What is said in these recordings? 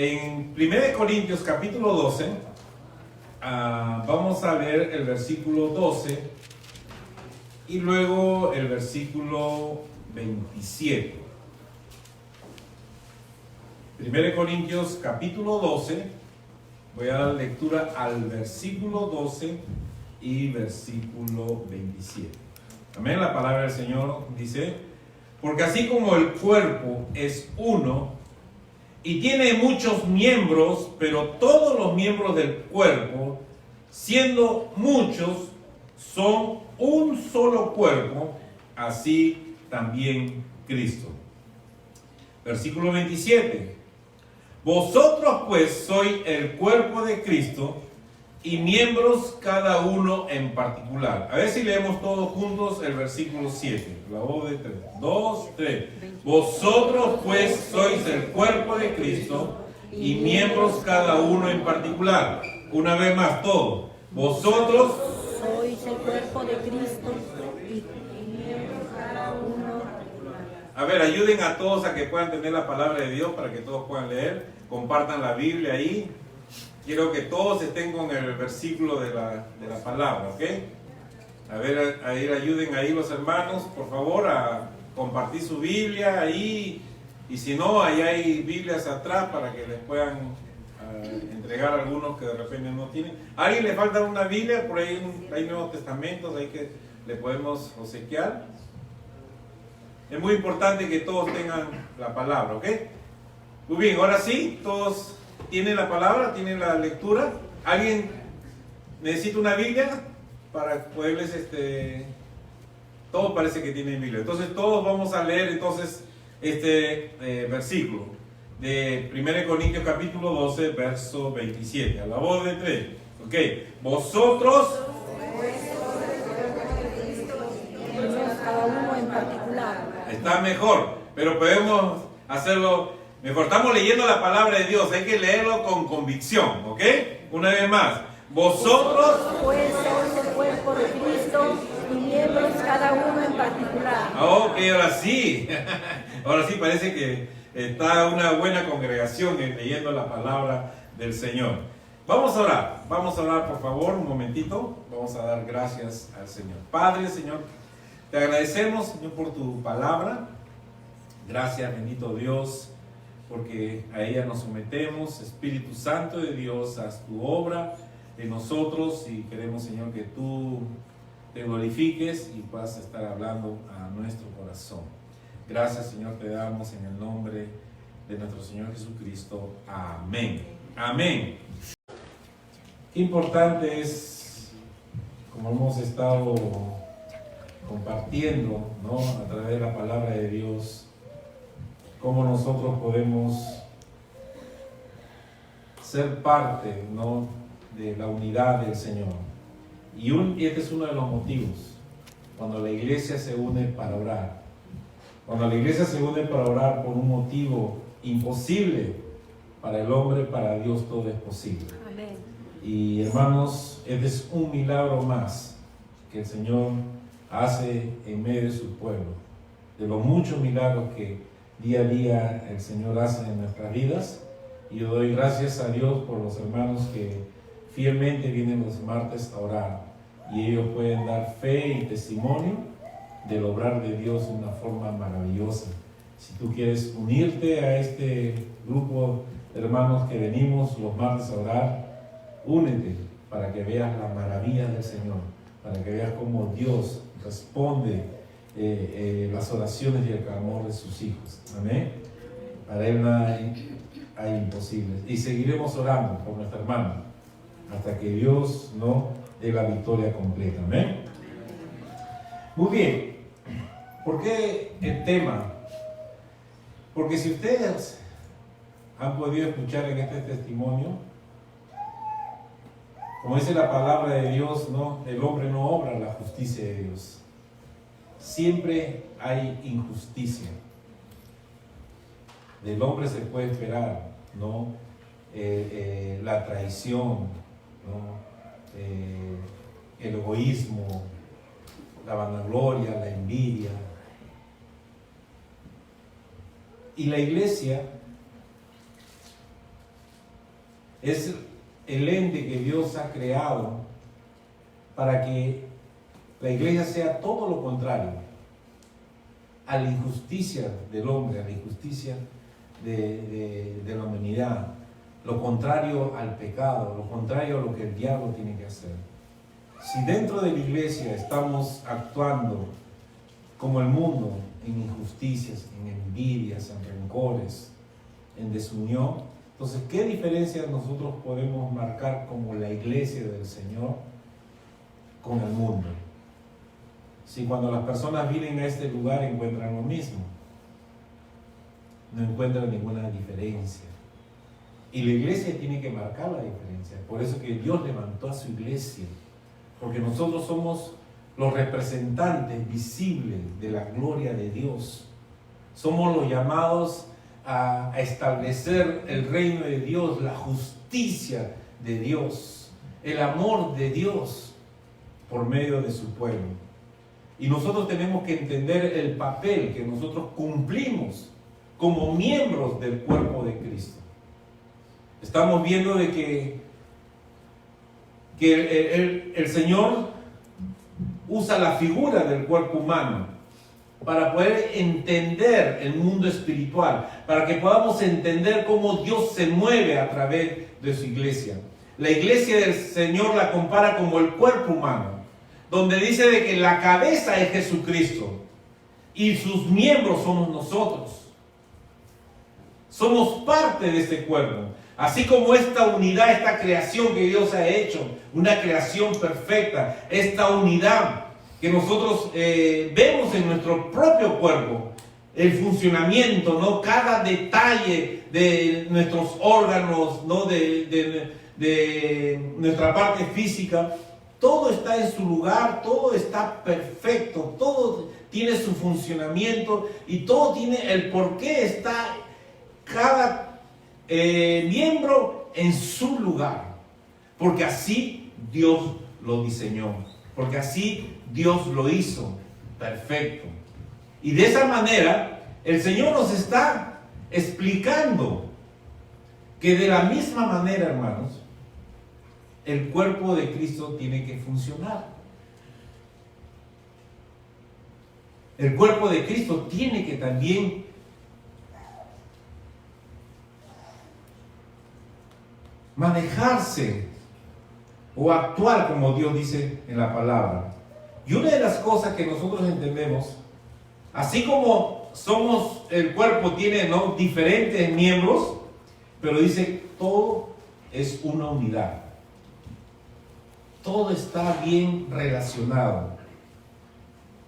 En 1 Corintios capítulo 12, vamos a leer el versículo 12 y luego el versículo 27. 1 Corintios capítulo 12, voy a dar lectura al versículo 12 y versículo 27. Amén, la palabra del Señor dice: porque así como el cuerpo es uno y tiene muchos miembros, pero todos los miembros del cuerpo, siendo muchos, son un solo cuerpo, así también Cristo. Versículo 27. Vosotros pues sois el cuerpo de Cristo y miembros cada uno en particular. A ver si leemos todos juntos el versículo 7. La voz de 3. 2, 3. Vosotros pues sois el cuerpo de Cristo y miembros cada uno en particular. Una vez más, todos. Vosotros sois el cuerpo de Cristo y miembros cada uno. A ver, ayuden a todos a que puedan tener la palabra de Dios para que todos puedan leer. Compartan la Biblia ahí. Quiero que todos estén con el versículo de la palabra, ¿ok? A ver, ayuden ahí los hermanos, por favor, a compartir su Biblia ahí. Y si no, ahí hay Biblias atrás para que les puedan entregar algunos que de repente no tienen. ¿A alguien le falta una Biblia? Por ahí hay Nuevos Testamentos ahí que le podemos obsequiar. Es muy importante que todos tengan la palabra, ¿ok? Muy bien, ahora sí, todos tienen la palabra, tienen la lectura. ¿Alguien necesita una Biblia para poderles, todos parece que tienen Biblia. Entonces todos vamos a leer entonces este versículo de 1 Corintios capítulo 12, verso 27. A la voz de 3. Ok, vosotros cada uno en particular. Está mejor, pero podemos hacerlo mejor. Estamos leyendo la palabra de Dios, hay que leerlo con convicción, ¿ok? Una vez más. Vosotros pues sois el cuerpo de Cristo y miembros cada uno en particular. Ok, ahora sí. Ahora sí parece que está una buena congregación leyendo la palabra del Señor. Vamos a orar por favor, un momentito. Vamos a dar gracias al Señor. Padre, Señor, te agradecemos, Señor, por tu palabra. Gracias, bendito Dios, porque a ella nos sometemos. Espíritu Santo de Dios, haz tu obra en nosotros y queremos, Señor, que tú te glorifiques y puedas estar hablando a nuestro corazón. Gracias, Señor, te damos en el nombre de nuestro Señor Jesucristo. Amén. Amén. Qué importante es, como hemos estado compartiendo, ¿no?, a través de la palabra de Dios, cómo nosotros podemos ser parte, ¿no?, de la unidad del Señor. Y este es uno de los motivos, cuando la iglesia se une para orar. Cuando la iglesia se une para orar por un motivo imposible para el hombre, para Dios todo es posible. Amén. Y hermanos, este es un milagro más que el Señor hace en medio de su pueblo, de los muchos milagros que día a día el Señor hace en nuestras vidas. Y yo doy gracias a Dios por los hermanos que fielmente vienen los martes a orar y ellos pueden dar fe y testimonio del obrar de Dios de una forma maravillosa. Si tú quieres unirte a este grupo de hermanos que venimos los martes a orar, únete para que veas las maravillas del Señor, para que veas cómo Dios responde las oraciones y el clamor de sus hijos. Amén. Para Él nada hay imposible. Y seguiremos orando por nuestra hermana hasta que Dios no dé la victoria completa. Amén. Muy bien. ¿Por qué el tema? Porque si ustedes han podido escuchar en este testimonio, como dice la palabra de Dios, ¿no?, el hombre no obra la justicia de Dios. Siempre hay injusticia. Del hombre se puede esperar, ¿no?, la traición, ¿no?, el egoísmo, la vanagloria, la envidia. Y la iglesia Es el ente que Dios ha creado para que la iglesia sea todo lo contrario a la injusticia del hombre, a la injusticia de la humanidad, lo contrario al pecado, lo contrario a lo que el diablo tiene que hacer. Si dentro de la iglesia estamos actuando como el mundo, en injusticias, en envidias, en rencores, en desunión, entonces, ¿qué diferencia nosotros podemos marcar como la iglesia del Señor con el mundo? Si cuando las personas vienen a este lugar encuentran lo mismo, no encuentran ninguna diferencia. Y la iglesia tiene que marcar la diferencia. Por eso que Dios levantó a su iglesia, porque nosotros somos los representantes visibles de la gloria de Dios. Somos los llamados a establecer el reino de Dios, la justicia de Dios, el amor de Dios por medio de su pueblo. Y nosotros tenemos que entender el papel que nosotros cumplimos como miembros del cuerpo de Cristo. Estamos viendo de que el Señor usa la figura del cuerpo humano para poder entender el mundo espiritual, para que podamos entender cómo Dios se mueve a través de su iglesia. La iglesia del Señor la compara como el cuerpo humano, donde dice de que la cabeza es Jesucristo y sus miembros somos nosotros. Somos parte de este cuerpo. Así como esta unidad, esta creación que Dios ha hecho, una creación perfecta, esta unidad que nosotros vemos en nuestro propio cuerpo, el funcionamiento, ¿no? Cada detalle de nuestros órganos, ¿no? de nuestra parte física, todo está en su lugar, todo está perfecto, todo tiene su funcionamiento y todo tiene el por qué está cada miembro en su lugar, porque así Dios lo diseñó, porque así Dios lo hizo perfecto. Y de esa manera el Señor nos está explicando que de la misma manera, hermanos, el cuerpo de Cristo tiene que funcionar. El cuerpo de Cristo tiene que también manejarse o actuar como Dios dice en la palabra. Y una de las cosas que nosotros entendemos, así como somos, el cuerpo tiene, ¿no? diferentes miembros, pero dice todo es una unidad. Todo está bien relacionado.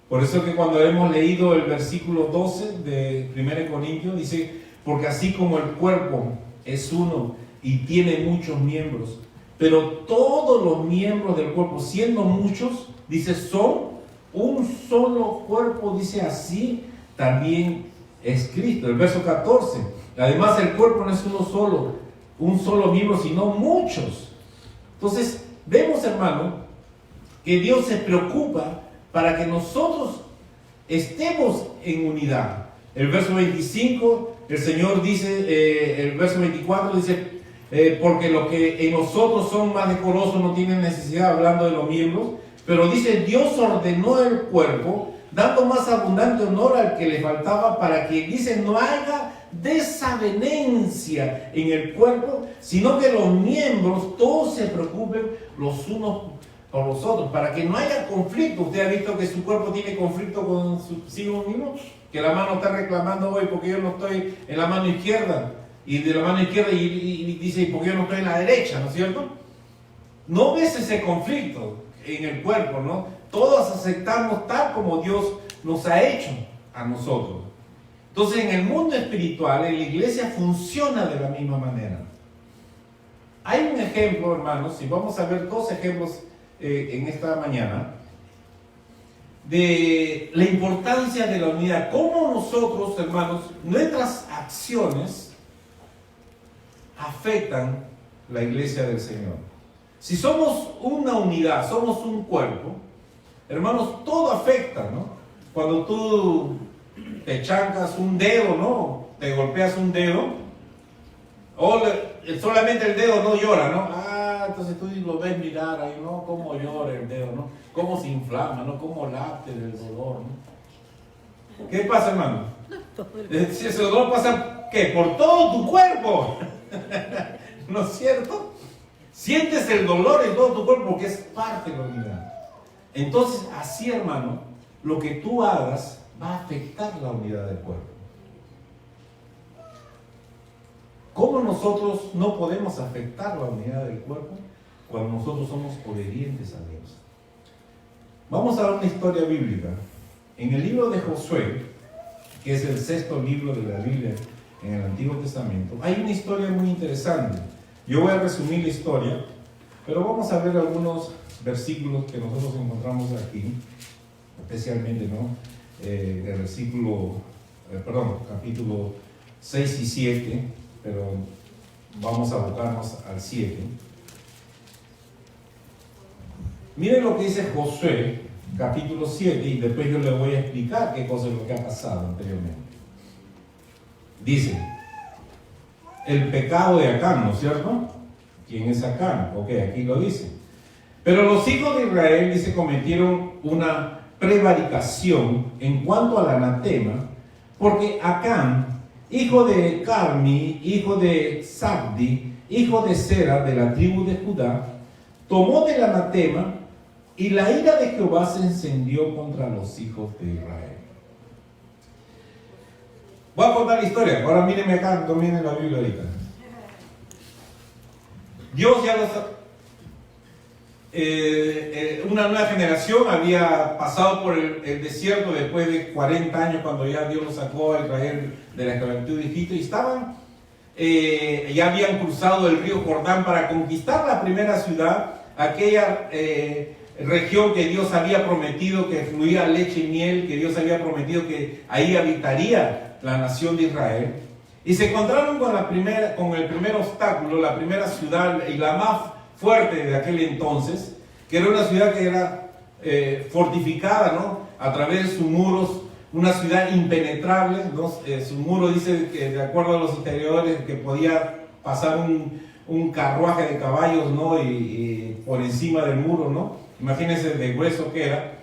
Por eso que cuando hemos leído el versículo 12 de 1 Corintios, dice, porque así como el cuerpo es uno y tiene muchos miembros, pero todos los miembros del cuerpo, siendo muchos, dice, son un solo cuerpo, dice, así también es Cristo. El verso 14, además el cuerpo no es uno solo, un solo miembro, sino muchos. Entonces, vemos, hermano, que Dios se preocupa para que nosotros estemos en unidad. El verso 25, el Señor dice, el verso 24 dice, porque los que en nosotros son más decorosos no tienen necesidad, hablando de los miembros, pero dice, Dios ordenó el cuerpo, dando más abundante honor al que le faltaba, para que, dice, no haya desavenencia en el cuerpo, sino que los miembros todos se preocupen los unos por los otros, para que no haya conflicto. Usted ha visto que su cuerpo tiene conflicto con consigo mismo, que la mano está reclamando hoy porque yo no estoy en la mano izquierda, y de la mano izquierda y dice, porque yo no estoy en la derecha, ¿no es cierto? No ves ese conflicto en el cuerpo, ¿no? Todos aceptamos tal como Dios nos ha hecho a nosotros. Entonces, en el mundo espiritual, en la iglesia funciona de la misma manera. Hay un ejemplo, hermanos, y vamos a ver dos ejemplos en esta mañana, de la importancia de la unidad. Cómo nosotros, hermanos, nuestras acciones afectan la iglesia del Señor. Si somos una unidad, somos un cuerpo, hermanos, todo afecta, ¿no? Cuando tú te chancas un dedo, ¿no? Te golpeas un dedo, O solamente el dedo no llora, ¿no? Entonces tú lo ves mirar ahí, ¿no? Cómo llora el dedo, ¿no? Cómo se inflama, ¿no? Cómo late del dolor, ¿no? ¿Qué pasa, hermano? Si ese dolor pasa, ¿qué? Por todo tu cuerpo. ¿No es cierto? Sientes el dolor en todo tu cuerpo porque es parte de la unidad. Entonces, así, hermano, lo que tú hagas va a afectar la unidad del cuerpo. ¿Cómo nosotros no podemos afectar la unidad del cuerpo? Cuando nosotros somos obedientes a Dios. Vamos a ver una historia bíblica. En el libro de Josué, que es el 6º libro de la Biblia en el Antiguo Testamento, hay una historia muy interesante. Yo voy a resumir la historia, pero vamos a ver algunos versículos que nosotros encontramos aquí, especialmente, ¿no? El versículo, capítulo 6 y 7, pero vamos a abocarnos al 7. Miren lo que dice Josué, capítulo 7, y después yo les voy a explicar qué cosa es lo que ha pasado anteriormente. Dice, el pecado de Acán, ¿no es cierto? ¿Quién es Acán? Ok, aquí lo dice. Pero los hijos de Israel, dice, cometieron una prevaricación en cuanto al anatema, porque Acán, hijo de Carmi, hijo de Zabdi, hijo de Sera, de la tribu de Judá, tomó del anatema, y la ira de Jehová se encendió contra los hijos de Israel. Voy a contar la historia. Ahora mírenme acá, dominen la Biblia ahorita. Dios ya una nueva generación había pasado por el desierto después de 40 años, cuando ya Dios los sacó a Israel de la esclavitud de Egipto, y estaban, ya habían cruzado el río Jordán para conquistar la primera ciudad, aquella región que Dios había prometido que fluía leche y miel, que Dios había prometido que ahí habitaría la nación de Israel. Y se encontraron con el primer obstáculo, la primera ciudad y la más fuerte de aquel entonces, que era una ciudad que era fortificada, ¿no? A través de sus muros, una ciudad impenetrable, ¿no? Su muro dice que, de acuerdo a los historiadores, que podía pasar un carruaje de caballos, ¿no? Y por encima del muro, ¿no? Imagínense de grueso que era.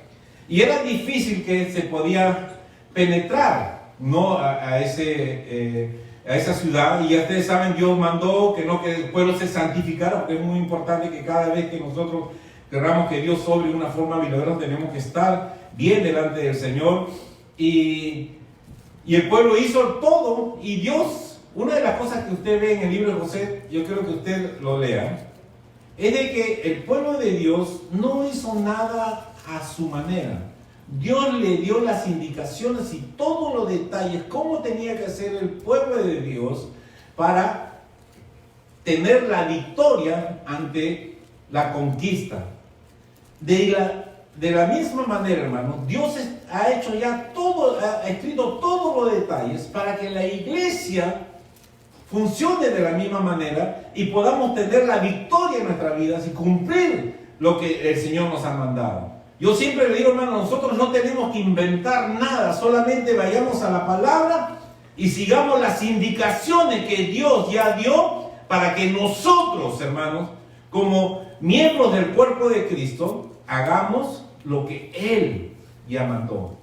Y era difícil que se podía penetrar, ¿no? a esa ciudad. Y ya ustedes saben, Dios mandó que el pueblo se santificara, porque es muy importante que cada vez que nosotros queramos que Dios obre de una forma milagrosa, tenemos que estar bien delante del Señor. Y el pueblo hizo todo, y Dios, una de las cosas que usted ve en el libro de José, yo quiero que usted lo lea, es de que el pueblo de Dios no hizo nada a su manera. Dios le dio las indicaciones y todos los detalles, cómo tenía que hacer el pueblo de Dios para tener la victoria ante la conquista. De la misma manera, hermano, Dios ha hecho ya todo, ha escrito todos los detalles para que la iglesia funcione de la misma manera y podamos tener la victoria en nuestras vidas y cumplir lo que el Señor nos ha mandado. Yo siempre le digo, hermano, nosotros no tenemos que inventar nada, solamente vayamos a la palabra y sigamos las indicaciones que Dios ya dio para que nosotros, hermanos, como miembros del cuerpo de Cristo, hagamos lo que Él ya mandó.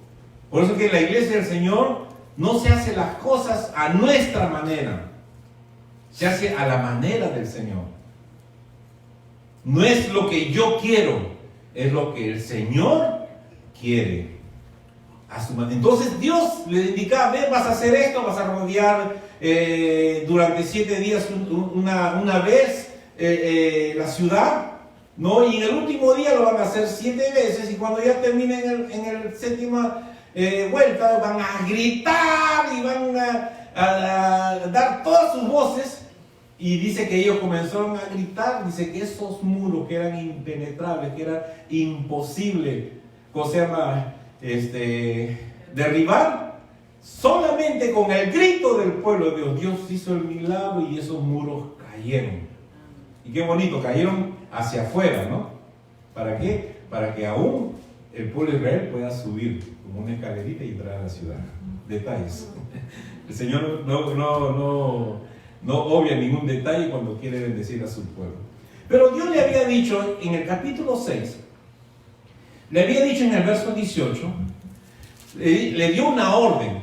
Por eso que en la iglesia del Señor no se hace las cosas a nuestra manera, se hace a la manera del Señor. No es lo que yo quiero, es lo que el Señor quiere. A su manera. Entonces Dios le indicaba, ven, vas a hacer esto, vas a rodear durante 7 días una vez la ciudad, ¿no? Y en el último día lo van a hacer 7 veces, y cuando ya terminen en el séptima vuelta, van a gritar y van a dar todas sus voces. Y dice que ellos comenzaron a gritar, dice que esos muros que eran impenetrables, que era imposible, ¿cómo se llama? Derribar, solamente con el grito del pueblo de Dios, Dios hizo el milagro y esos muros cayeron. Y qué bonito, cayeron hacia afuera, ¿no? ¿Para qué? Para que aún el pueblo de Israel pueda subir como una escalerita y entrar a la ciudad. Detalles. El Señor no no obvia ningún detalle cuando quiere bendecir a su pueblo. Pero Dios le había dicho en el capítulo 6, le había dicho en el verso 18, le dio una orden.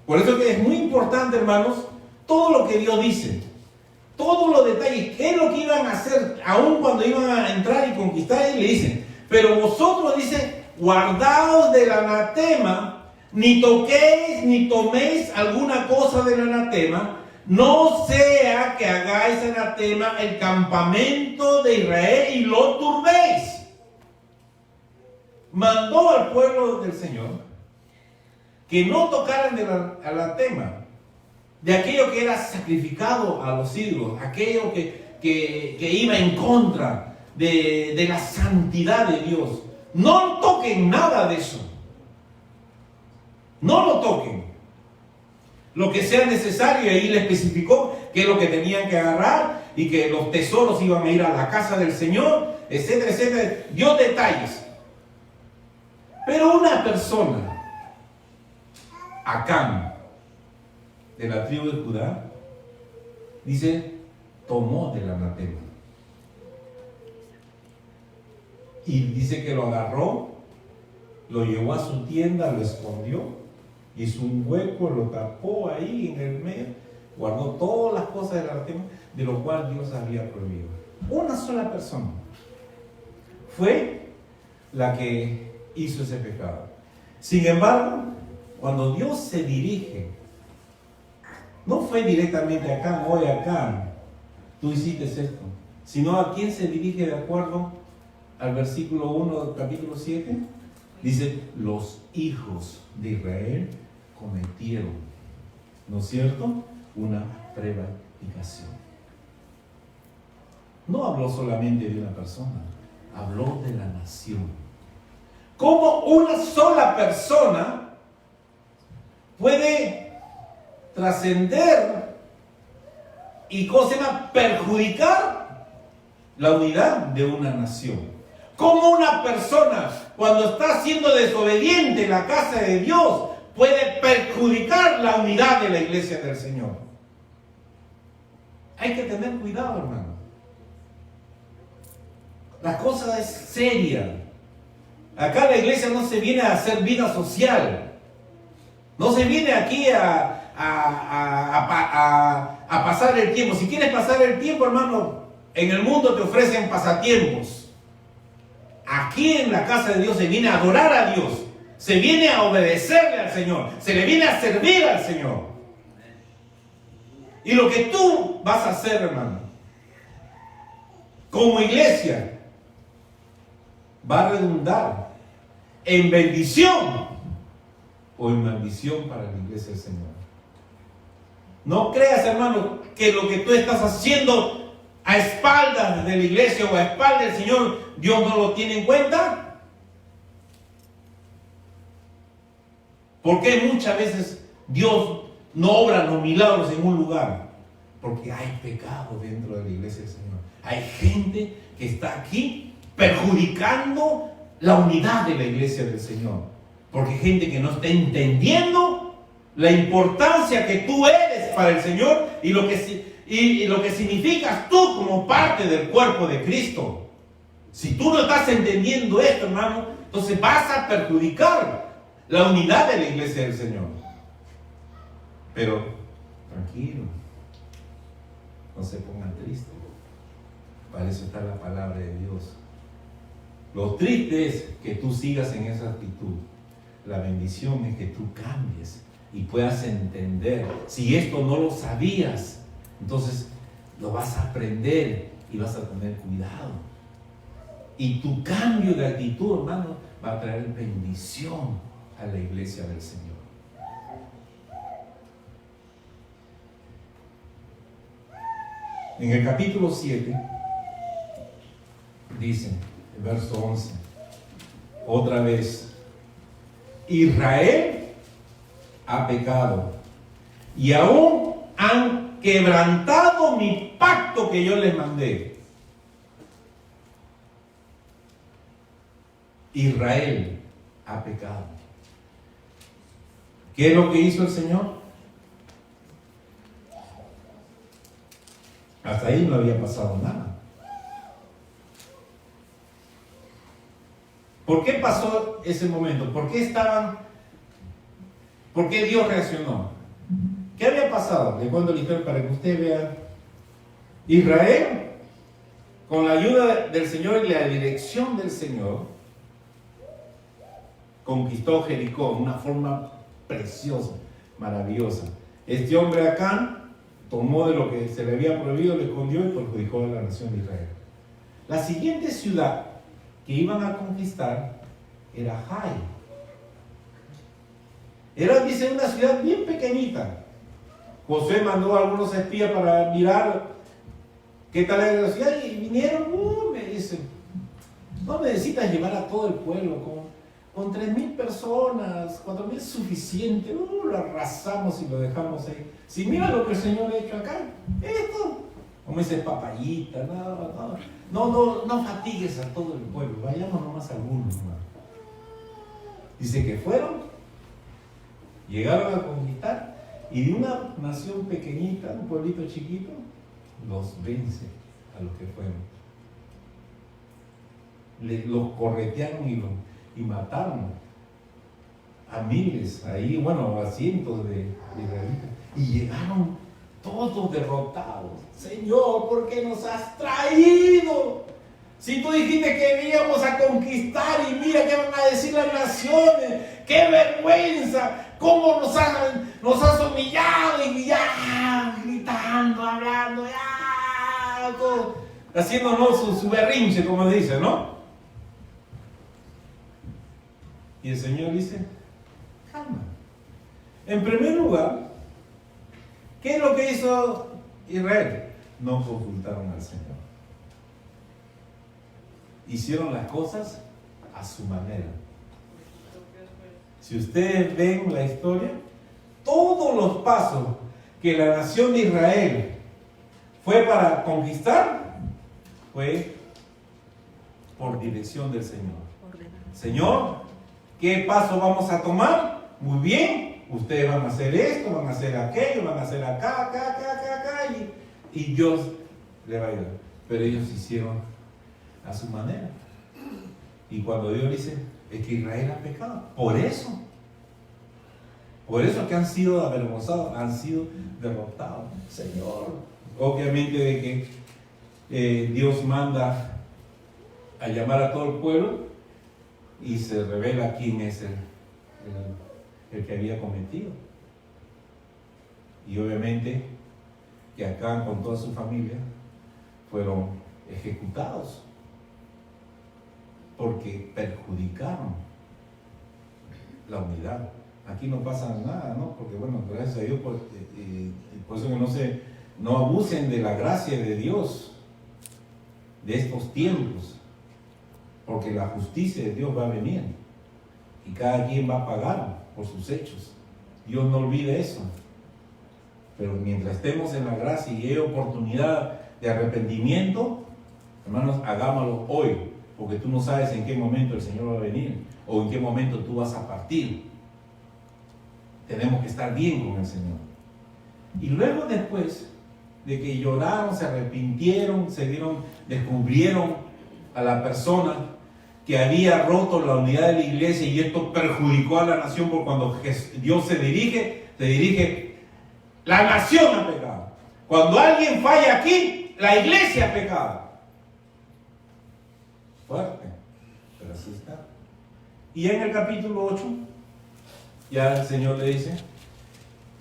Por eso que es muy importante, hermanos, todo lo que Dios dice, todos los detalles, qué es lo que iban a hacer, aun cuando iban a entrar y conquistar, y le dicen, pero vosotros, dice, guardaos del anatema, ni toquéis ni toméis alguna cosa del anatema, no sea que hagáis anatema el campamento de Israel y lo turbéis. Mandó al pueblo del Señor que no tocaran del anatema, de aquello que era sacrificado a los ídolos, aquello que iba en contra de la santidad de Dios. No toquen nada de eso. No lo toquen. Lo que sea necesario, y ahí le especificó qué es lo que tenían que agarrar y que los tesoros iban a ir a la casa del Señor, etcétera, etcétera. Dio detalles. Pero una persona, Acán, de la tribu de Judá, dice, tomó del anatema. Y dice que lo agarró, lo llevó a su tienda, lo escondió, hizo un hueco, lo tapó ahí en el medio, guardó todas las cosas del anatema, de lo cual Dios había prohibido. Una sola persona fue la que hizo ese pecado. Sin embargo, cuando Dios se dirige, no fue directamente acá, hoy acá, tú hiciste esto, sino a quién se dirige de acuerdo al versículo 1 del capítulo 7. Dice, los hijos de Israel cometieron, ¿no es cierto?, una prevaricación. No habló solamente de una persona, habló de la nación. ¿Cómo una sola persona puede trascender y, ¿cómo se llama?, perjudicar la unidad de una nación? ¿Cómo una persona, cuando está siendo desobediente en la casa de Dios, puede perjudicar la unidad de la iglesia del Señor? Hay que tener cuidado, hermano. La cosa es seria. Acá la iglesia no se viene a hacer vida social. No se viene aquí a pasar el tiempo. Si quieres pasar el tiempo, hermano, en el mundo te ofrecen pasatiempos. Aquí en la casa de Dios se viene a adorar a Dios. Se viene a obedecerle al Señor. Se le viene a servir al Señor. Y lo que tú vas a hacer, hermano, como iglesia, va a redundar en bendición o en maldición para la iglesia del Señor. No creas, hermano, que lo que tú estás haciendo a espaldas de la iglesia o a espaldas del Señor, Dios no lo tiene en cuenta. Porque muchas veces Dios no obra los milagros en un lugar? Porque hay pecado dentro de la iglesia del Señor. Hay gente que está aquí perjudicando la unidad de la iglesia del Señor. Porque hay gente que no está entendiendo la importancia que tú eres para el Señor y lo que significas tú como parte del cuerpo de Cristo. Si tú no estás entendiendo esto, hermano, entonces vas a perjudicar la unidad de la iglesia del Señor. Pero tranquilo, no se pongan tristes. Para eso está la palabra de Dios. Lo triste es que tú sigas en esa actitud. La bendición es que tú cambies y puedas entender. Si esto no lo sabías, entonces lo vas a aprender y vas a tener cuidado. Y tu cambio de actitud, hermano, va a traer bendición a la iglesia del Señor. En el capítulo 7 dice, el verso 11, otra vez, Israel ha pecado y aún han quebrantado mi pacto que yo les mandé. Israel ha pecado. ¿Qué es lo que hizo el Señor? Hasta ahí no había pasado nada. ¿Por qué pasó ese momento? ¿Por qué Dios reaccionó? ¿Qué había pasado? Le cuento la historia para que usted vea. Israel, con la ayuda del Señor y la dirección del Señor, conquistó Jericó de una forma preciosa, maravillosa. Este hombre Acán tomó de lo que se le había prohibido, lo escondió y perjudicó a la nación de Israel. La siguiente ciudad que iban a conquistar era Jai. Era, dice, una ciudad bien pequeñita. Josué mandó a algunos espías para mirar qué tal era la ciudad y vinieron, me dicen, no necesitas llevar a todo el pueblo, con 3.000 personas, 4.000 es suficiente, lo arrasamos y lo dejamos ahí. Si mira lo que el Señor ha hecho acá, esto, como dice papayita, no fatigues a todo el pueblo, vayamos nomás a algunos más. Dice que fueron, llegaron a conquistar y de una nación pequeñita, un pueblito chiquito, los vence a los que fueron. Los corretearon y mataron a miles, ahí, bueno, a cientos de israelitas. Y llegaron todos derrotados. Señor, ¿por qué nos has traído? Si tú dijiste que íbamos a conquistar y mira qué van a decir las naciones, qué vergüenza, cómo nos has humillado y ya, gritando, hablando, ya, todo, haciéndonos su berrinche, como dice, ¿no? Y el Señor dice, calma. En primer lugar, ¿qué es lo que hizo Israel? No ocultaron al Señor. Hicieron las cosas a su manera. Si ustedes ven la historia, todos los pasos que la nación de Israel fue para conquistar, fue por dirección del Señor. Señor, ¿qué paso vamos a tomar? Muy bien, ustedes van a hacer esto, van a hacer aquello, van a hacer acá, y Dios le va a ayudar. Pero ellos hicieron a su manera. Y cuando Dios dice, es que Israel ha pecado. Por eso que han sido avergonzados, han sido derrotados. Señor, obviamente de que Dios manda a llamar a todo el pueblo y se revela quién es el que había cometido. Y obviamente que Acán con toda su familia fueron ejecutados porque perjudicaron la unidad. Aquí no pasa nada, ¿no? Porque bueno, gracias a Dios, por eso que no abusen de la gracia de Dios de estos tiempos, porque la justicia de Dios va a venir y cada quien va a pagar por sus hechos. Dios no olvide eso. Pero mientras estemos en la gracia y hay oportunidad de arrepentimiento, hermanos, hagámoslo hoy, porque tú no sabes en qué momento el Señor va a venir o en qué momento tú vas a partir. Tenemos que estar bien con el Señor. Y luego, después de que lloraron, se arrepintieron, descubrieron a la persona que había roto la unidad de la iglesia, y esto perjudicó a la nación, porque cuando Dios se dirige, la nación ha pecado. Cuando alguien falla aquí, la iglesia ha pecado. Fuerte, pero así está. Y en el capítulo 8, ya el Señor le dice,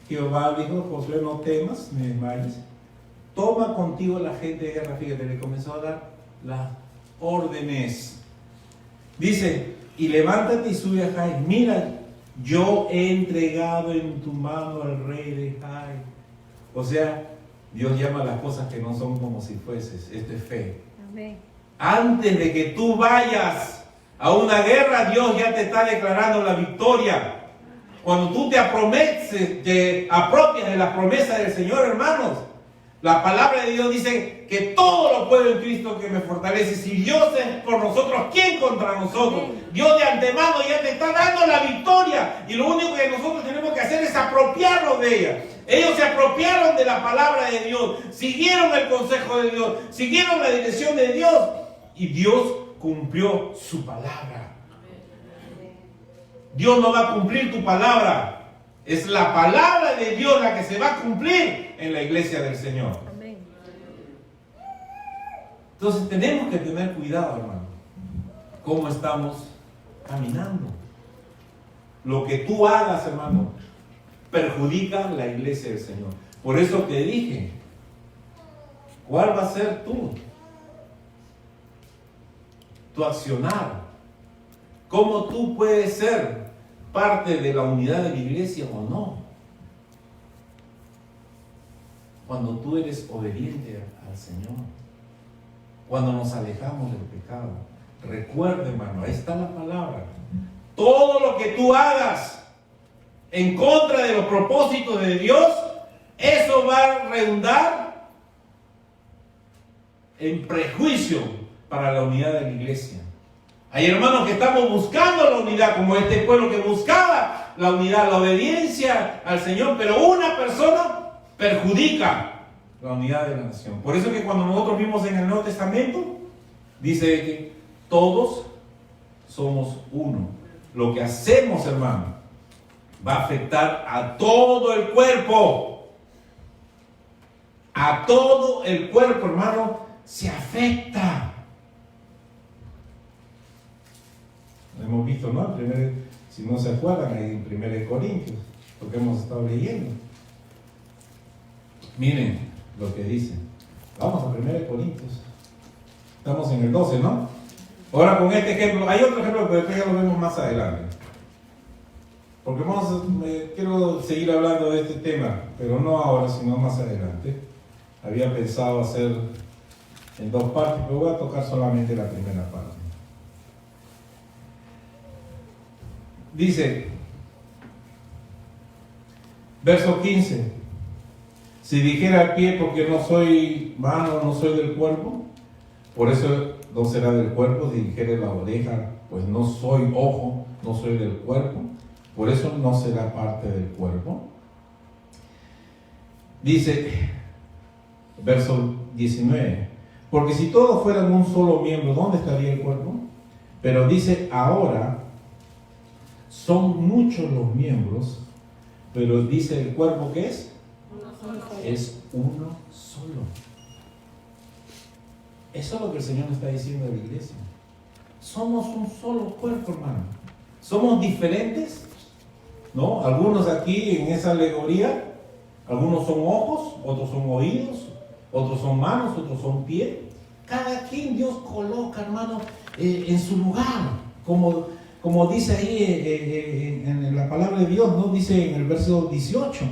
Jehová dijo, Josué, no temas ni desmayes, toma contigo la gente de guerra. Fíjate, le comenzó a dar las órdenes. Dice, y levántate y sube a Jai. Mira, yo he entregado en tu mano al rey de Jai. O sea, Dios llama a las cosas que no son como si fueses. Esto es fe. Amén. Antes de que tú vayas a una guerra, Dios ya te está declarando la victoria. Cuando tú te apropias de las promesas del Señor, hermanos, la palabra de Dios dice que todo lo puedo en Cristo que me fortalece. Si Dios es por nosotros, ¿quién contra nosotros? Dios de antemano ya te está dando la victoria, y lo único que nosotros tenemos que hacer es apropiarnos de ella. Ellos se apropiaron de la palabra de Dios, siguieron el consejo de Dios, siguieron la dirección de Dios y Dios cumplió su palabra. Dios no va a cumplir tu palabra. Es la palabra de Dios la que se va a cumplir en la iglesia del Señor. Amén. Entonces tenemos que tener cuidado, hermano. ¿Cómo estamos caminando? Lo que tú hagas, hermano, perjudica la iglesia del Señor. Por eso te dije, ¿cuál va a ser tu accionar? ¿Cómo tú puedes ser parte de la unidad de la iglesia o no? Cuando tú eres obediente al Señor, cuando nos alejamos del pecado. Recuerda, hermano, ahí está la palabra. Todo lo que tú hagas en contra de los propósitos de Dios, eso va a redundar en prejuicio para la unidad de la iglesia. Hay hermanos que estamos buscando la unidad, como este pueblo que buscaba la unidad, la obediencia al Señor, pero una persona perjudica la unidad de la nación. Por eso que cuando nosotros vimos en el Nuevo Testamento, dice que todos somos uno. Lo que hacemos, hermano, va a afectar a todo el cuerpo. A todo el cuerpo, hermano, se afecta. Hemos visto, ¿no? Si no se acuerdan, en 1 Corintios, porque hemos estado leyendo. Miren lo que dice. Vamos a 1 Corintios. Estamos en el 12, ¿no? Ahora con este ejemplo, hay otro ejemplo, pero después ya lo vemos más adelante. Porque quiero seguir hablando de este tema, pero no ahora, sino más adelante. Había pensado hacer en 2 partes, pero voy a tocar solamente la primera parte. Dice, verso 15, si dijera al pie porque no soy mano, no soy del cuerpo, por eso no será del cuerpo. Si dijere la oreja, pues no soy ojo, no soy del cuerpo, por eso no será parte del cuerpo. Dice, verso 19, porque si todos fueran un solo miembro, ¿dónde estaría el cuerpo? Pero dice, ahora son muchos los miembros, pero dice el cuerpo, ¿qué es? Es uno solo. Eso es lo que el Señor está diciendo a la iglesia. Somos un solo cuerpo, hermano. Somos diferentes, ¿no? Algunos aquí en esa alegoría, algunos son ojos, otros son oídos, otros son manos, otros son pies. Cada quien Dios coloca, hermano, en su lugar, como dice ahí en la palabra de Dios, ¿no? Dice en el verso 18,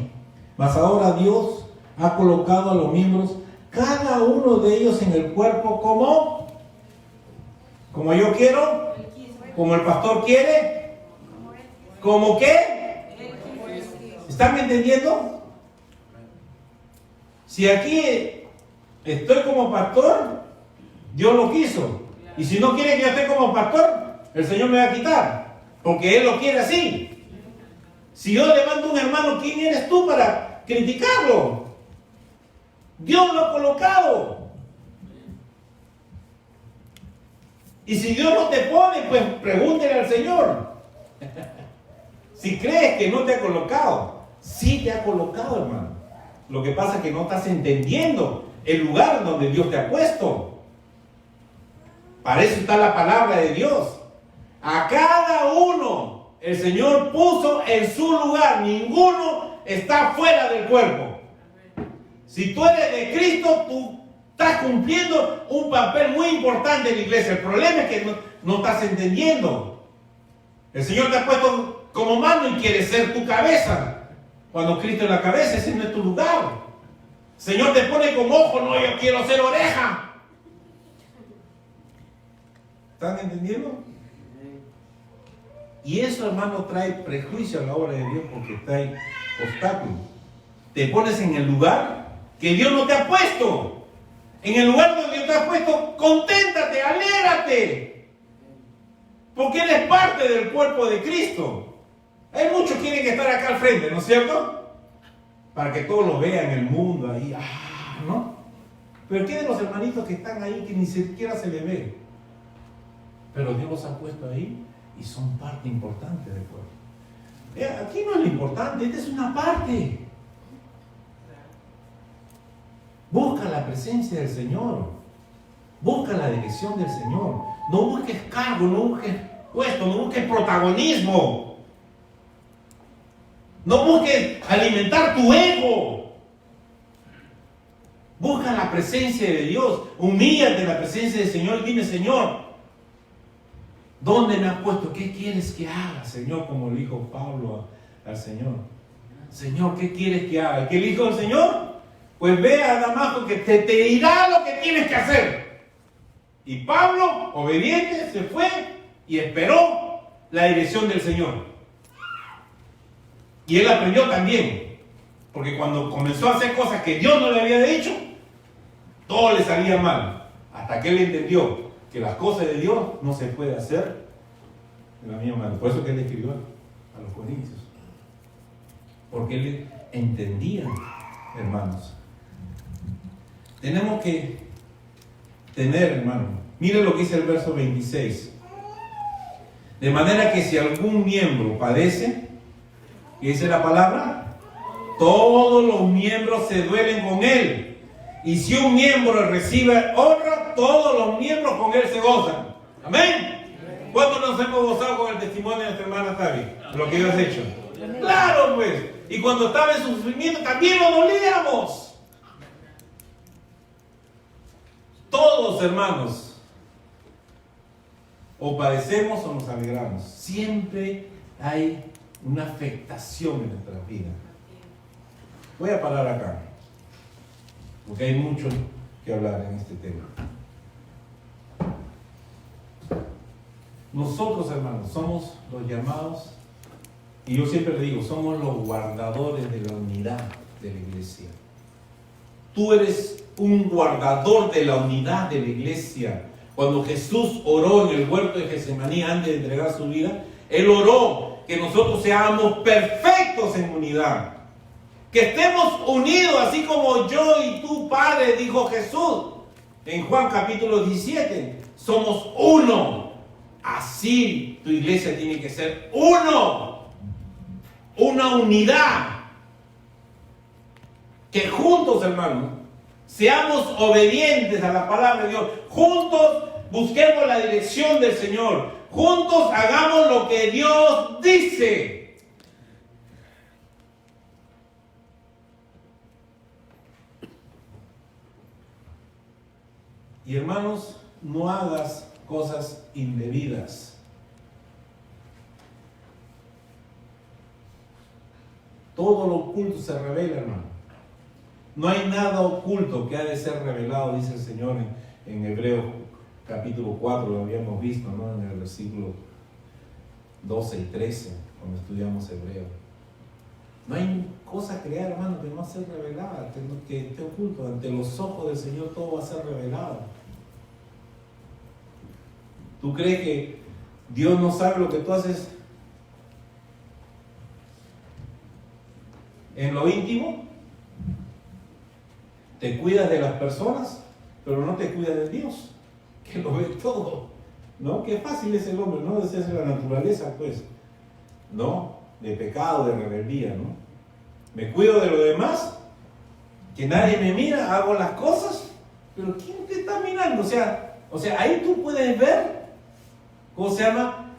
mas ahora Dios ha colocado a los miembros, cada uno de ellos en el cuerpo como yo quiero, como el pastor quiere, como qué. ¿Están entendiendo? Si aquí estoy como pastor, Dios lo quiso. Y si no quiere que yo esté como pastor, el Señor me va a quitar, porque Él lo quiere así. Si yo levanto a un hermano, ¿quién eres tú para criticarlo? Dios lo ha colocado. Y si Dios no te pone, pues pregúntele al Señor. Si crees que no te ha colocado, sí te ha colocado, hermano. Lo que pasa es que no estás entendiendo el lugar donde Dios te ha puesto. Para eso está la palabra de Dios. A cada uno el Señor puso en su lugar. Ninguno está fuera del cuerpo. Si tú eres de Cristo, tú estás cumpliendo un papel muy importante en la iglesia. El problema es que no estás entendiendo. El Señor te ha puesto como mano y quiere ser tu cabeza. Cuando Cristo es la cabeza, ese no es tu lugar. El Señor te pone como ojo, no, yo quiero ser oreja. ¿Están entendiendo? Y eso, hermano, trae prejuicio a la obra de Dios porque trae obstáculos. Te pones en el lugar que Dios no te ha puesto. En el lugar donde Dios te ha puesto, conténtate, alégrate. Porque eres parte del cuerpo de Cristo. Hay muchos que quieren estar acá al frente, ¿no es cierto? para que todos lo vean en el mundo ahí, ¿no? Pero ¿qué de los hermanitos que están ahí que ni siquiera se le ve? Pero Dios los ha puesto ahí y son parte importante del pueblo. Aquí no es lo importante, esta es una parte. Busca la presencia del Señor. Busca la dirección del Señor. No busques cargo, no busques puesto, no busques protagonismo. No busques alimentar tu ego. Busca la presencia de Dios. Humíllate en la presencia del Señor y dime, Señor, ¿dónde me has puesto? ¿Qué quieres que haga, Señor? Como le dijo Pablo al Señor. Señor, ¿qué quieres que haga? ¿Qué le dijo el Señor? Pues ve a Damasco que te dirá lo que tienes que hacer. Y Pablo, obediente, se fue y esperó la dirección del Señor. Y él aprendió también. Porque cuando comenzó a hacer cosas que Dios no le había dicho, todo le salía mal. Hasta que él entendió que las cosas de Dios no se puede hacer de la misma manera. Por eso que él escribió a los Corintios. Porque él entendía, hermanos. Tenemos que tener, hermano. Miren lo que dice el verso 26. De manera que si algún miembro padece, ¿qué dice la palabra? Todos los miembros se duelen con él. Y si un miembro recibe honra, todos los miembros con él se gozan. Amén. ¿Cuántos nos hemos gozado con el testimonio de nuestra hermana Tavi? Lo que Dios ha hecho. Claro, pues. Y cuando estaba en su sufrimiento también lo dolíamos. Todos, hermanos, o padecemos o nos alegramos. Siempre hay una afectación en nuestra vida. Voy a parar acá, porque hay mucho que hablar en este tema. Nosotros, hermanos, somos los llamados, y yo siempre le digo, somos los guardadores de la unidad de la iglesia. Tú eres un guardador de la unidad de la iglesia. Cuando Jesús oró en el huerto de Getsemaní antes de entregar su vida, Él oró que nosotros seamos perfectos en unidad. Que estemos unidos, así como yo y tú, Padre, dijo Jesús en Juan capítulo 17. Somos uno. Así tu iglesia tiene que ser uno. Una unidad. Que juntos, hermanos, seamos obedientes a la palabra de Dios. Juntos busquemos la dirección del Señor. Juntos hagamos lo que Dios dice. Y hermanos, no hagas cosas indebidas. Todo lo oculto se revela, hermano. No hay nada oculto que ha de ser revelado, dice el Señor en Hebreos capítulo 4, lo habíamos visto, ¿no? En el versículo 12 y 13, cuando estudiamos Hebreo. No hay cosa creada, hermano, que no sea revelada, que esté oculto. Ante los ojos del Señor todo va a ser revelado. ¿Tú crees que Dios no sabe lo que tú haces en lo íntimo? Te cuidas de las personas, pero no te cuidas de Dios, que lo ve todo, ¿no? Qué fácil es el hombre, ¿no? Esa es la naturaleza, pues, ¿no? De pecado, de rebeldía, ¿no? Me cuido de lo demás, que nadie me mira, hago las cosas, pero ¿quién te está mirando? O sea, ahí tú puedes ver, ¿cómo se llama?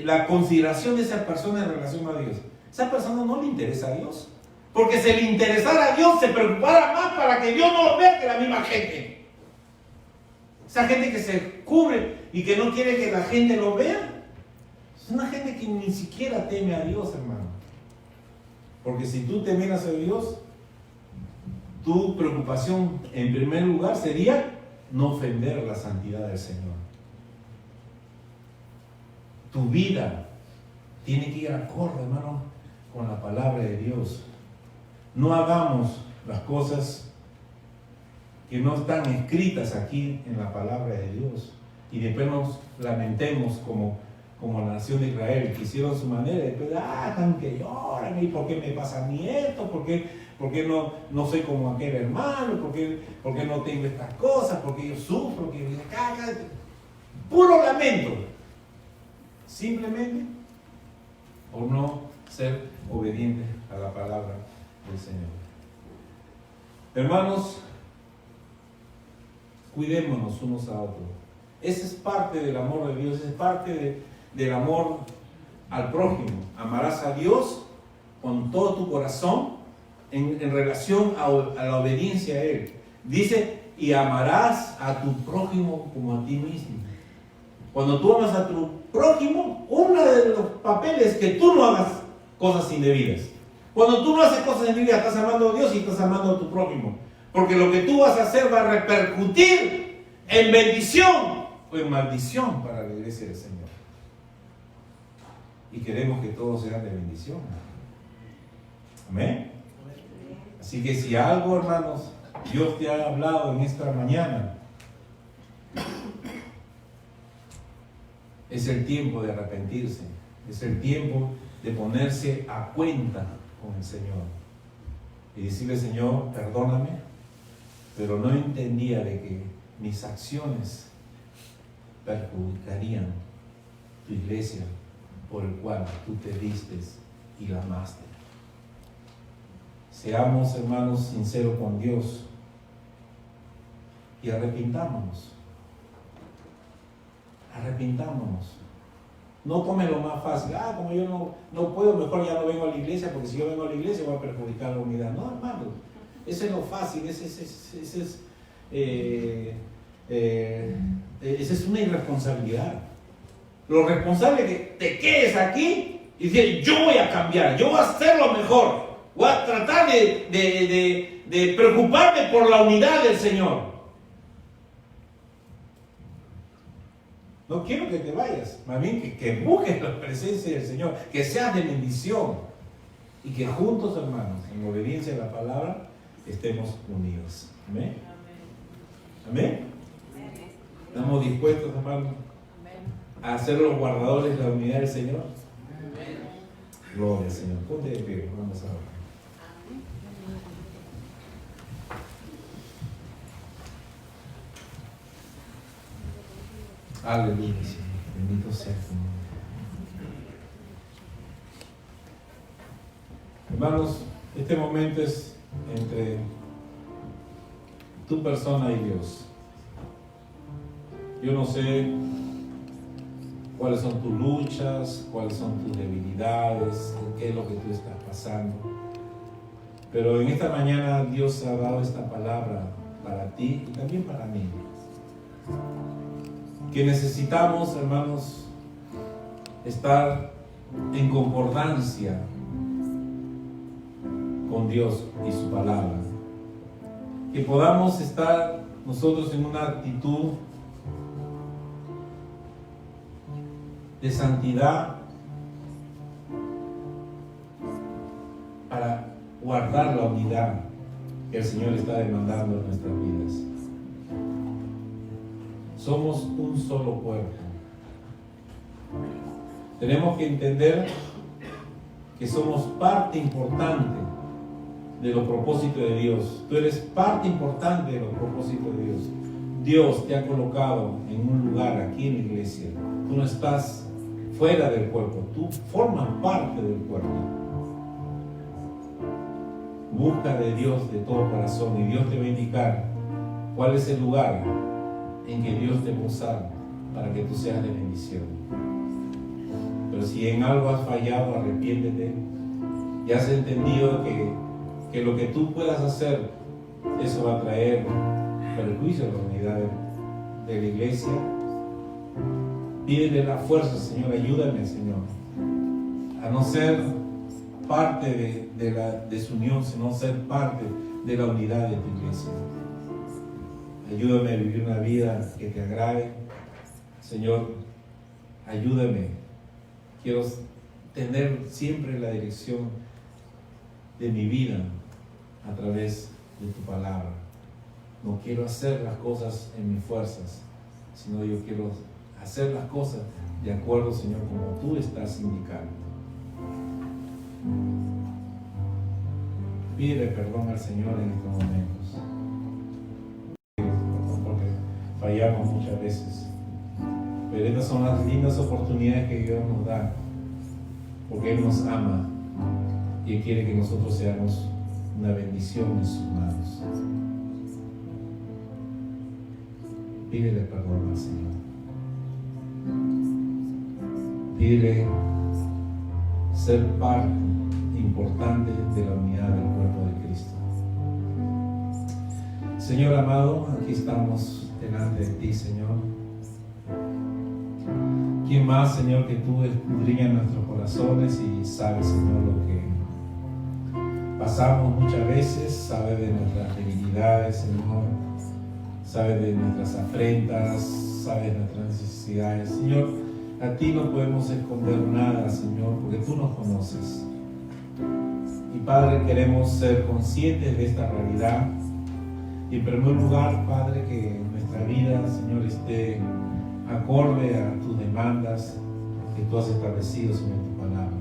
La consideración de esa persona en relación a Dios. Esa persona no le interesa a Dios. Porque si le interesara a Dios, se preocupara más para que Dios no lo vea que la misma gente. Esa gente que se cubre y que no quiere que la gente lo vea, es una gente que ni siquiera teme a Dios, hermano. Porque si tú temieras a Dios, tu preocupación en primer lugar sería no ofender la santidad del Señor. Tu vida tiene que ir acorde, hermano, con la palabra de Dios. No hagamos las cosas que no están escritas aquí en la palabra de Dios y después nos lamentemos como como la nación de Israel, que hicieron su manera, y después, están que lloran, ¿y por qué me pasa a mí esto? ¿Por qué no soy como aquel hermano? ¿Por qué no tengo estas cosas? ¿Por qué yo sufro? ¿Por qué me caga? Puro lamento. Simplemente por no ser obedientes a la palabra del Señor. Hermanos, cuidémonos unos a otros. Esa es parte del amor de Dios, esa es parte del amor al prójimo. Amarás a Dios con todo tu corazón en relación a la obediencia a Él. Dice, y amarás a tu prójimo como a ti mismo. Cuando tú amas a tu prójimo, uno de los papeles es que tú no hagas cosas indebidas. Cuando tú no haces cosas indebidas, estás amando a Dios y estás amando a tu prójimo. Porque lo que tú vas a hacer va a repercutir en bendición o en maldición para la iglesia del Señor. Y queremos que todos sean de bendición. Amén. Así que si algo, hermanos, Dios te ha hablado en esta mañana, es el tiempo de arrepentirse, es el tiempo de ponerse a cuenta con el Señor y decirle, Señor, perdóname, pero no entendía de que mis acciones perjudicarían tu iglesia por el cual tú te diste y la amaste. Seamos, hermanos, sinceros con Dios y arrepintámonos. Arrepintámonos. No tome lo más fácil. Como yo no puedo, mejor ya no vengo a la iglesia, porque si yo vengo a la iglesia voy a perjudicar la unidad. No, hermano, eso es lo fácil, esa es una irresponsabilidad. Lo responsable es que te quedes aquí y decir, yo voy a cambiar, yo voy a hacer lo mejor, voy a tratar de preocuparme por la unidad del Señor. No quiero que te vayas, más bien que busques la presencia del Señor, que seas de bendición y que juntos, hermanos, en obediencia a la palabra, estemos unidos. Amén. Amén. ¿Estamos dispuestos, hermanos, a ser los guardadores de la unidad del Señor? Gloria al Señor. Ponte de pie, vamos a orar. Aleluya, Señor. Bendito sea tu nombre. Hermanos, este momento es entre tu persona y Dios. Yo no sé cuáles son tus luchas, cuáles son tus debilidades, qué es lo que tú estás pasando. Pero en esta mañana Dios ha dado esta palabra para ti y también para mí. Que necesitamos, hermanos, estar en concordancia con Dios y su palabra. Que podamos estar nosotros en una actitud de santidad para guardar la unidad que el Señor está demandando en nuestras vidas. Somos un solo cuerpo. Tenemos que entender que somos parte importante de los propósitos de Dios. Tú eres parte importante de los propósitos de Dios. Dios te ha colocado en un lugar aquí en la iglesia. Tú no estás fuera del cuerpo, tú formas parte del cuerpo. Busca de Dios de todo corazón y Dios te va a indicar cuál es el lugar en que Dios te va a usar para que tú seas de bendición. Pero si en algo has fallado, arrepiéntete y has entendido que lo que tú puedas hacer, eso va a traer perjuicio a la unidad de la iglesia. Pídele la fuerza, Señor, ayúdame, Señor, a no ser parte de la desunión, sino ser parte de la unidad de tu iglesia. Ayúdame a vivir una vida que te agrade. Señor, ayúdame. Quiero tener siempre la dirección de mi vida a través de tu palabra. No quiero hacer las cosas en mis fuerzas, sino yo quiero hacer las cosas de acuerdo, Señor, como tú estás indicando. Pide perdón al Señor en estos momentos, porque fallamos muchas veces, pero estas son las lindas oportunidades que Dios nos da, porque Él nos ama y Él quiere que nosotros seamos una bendición en sus manos. Pídele perdón al Señor. Pídele ser parte importante de la unidad del cuerpo de Cristo. Señor amado, aquí estamos delante de ti, Señor. ¿Quién más, Señor, que tú escudriñas nuestros corazones y sabes, Señor, lo que pasamos muchas veces? Sabes de nuestras debilidades, Señor. Sabes de nuestras afrentas, sabes de nuestras necesidades. Señor, a ti no podemos esconder nada, Señor, porque tú nos conoces. Y Padre, queremos ser conscientes de esta realidad. Y en primer lugar, Padre, que nuestra vida, Señor, esté acorde a tus demandas que tú has establecido, Señor, en tu palabra.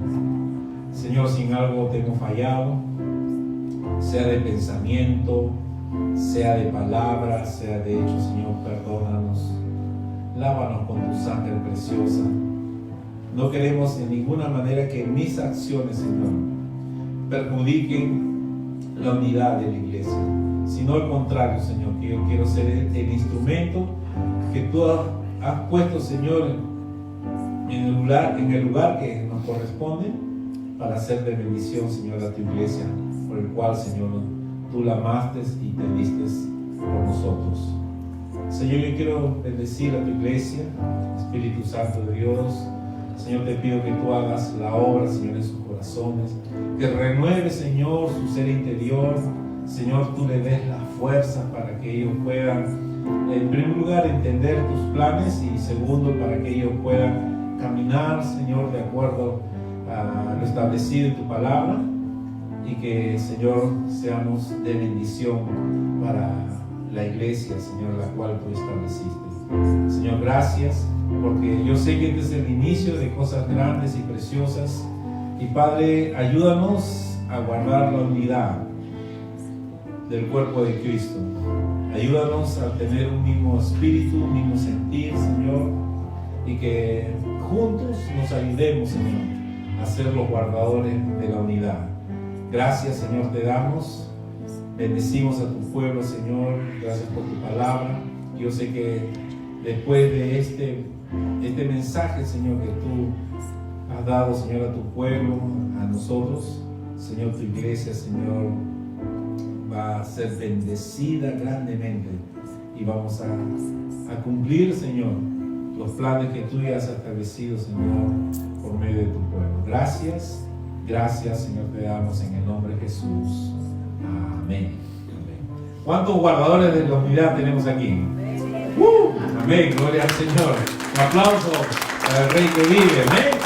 Señor, si en algo te hemos fallado, sea de pensamiento, sea de palabra, sea de hecho, Señor, perdónanos. Lávanos con tu sangre preciosa. No queremos en ninguna manera que mis acciones, Señor, perjudiquen la unidad de la iglesia, sino al contrario, Señor, que yo quiero ser el instrumento que tú has puesto, Señor, en el lugar que nos corresponde para ser de bendición, Señor, a tu iglesia, por el cual, Señor, tú la amaste y te diste por nosotros. Señor, yo quiero bendecir a tu iglesia, Espíritu Santo de Dios. Señor, te pido que tú hagas la obra, Señor, en sus corazones, que renueve, Señor, su ser interior. Señor, tú le des la fuerza para que ellos puedan, en primer lugar, entender tus planes y segundo, para que ellos puedan caminar, Señor, de acuerdo a lo establecido en tu palabra y que, Señor, seamos de bendición para la iglesia, Señor, la cual tú estableciste. Señor, gracias, porque yo sé que este es el inicio de cosas grandes y preciosas. Y Padre, ayúdanos a guardar la unidad del cuerpo de Cristo. Ayúdanos a tener un mismo espíritu, un mismo sentir, Señor, y que juntos nos ayudemos, Señor, a ser los guardadores de la unidad. Gracias, Señor, te damos. Bendecimos a tu pueblo, Señor. Gracias por tu palabra. Yo sé que después de este mensaje, Señor, que tú has dado, Señor, a tu pueblo, a nosotros, Señor, tu iglesia, Señor, va a ser bendecida grandemente y vamos a cumplir, Señor, los planes que tú ya has establecido, Señor, por medio de tu pueblo. Gracias, Señor, te damos en el nombre de Jesús. Amén. ¿Cuántos guardadores de la unidad tenemos aquí? Amén, gloria al Señor. Un aplauso para el Rey que vive. Amén.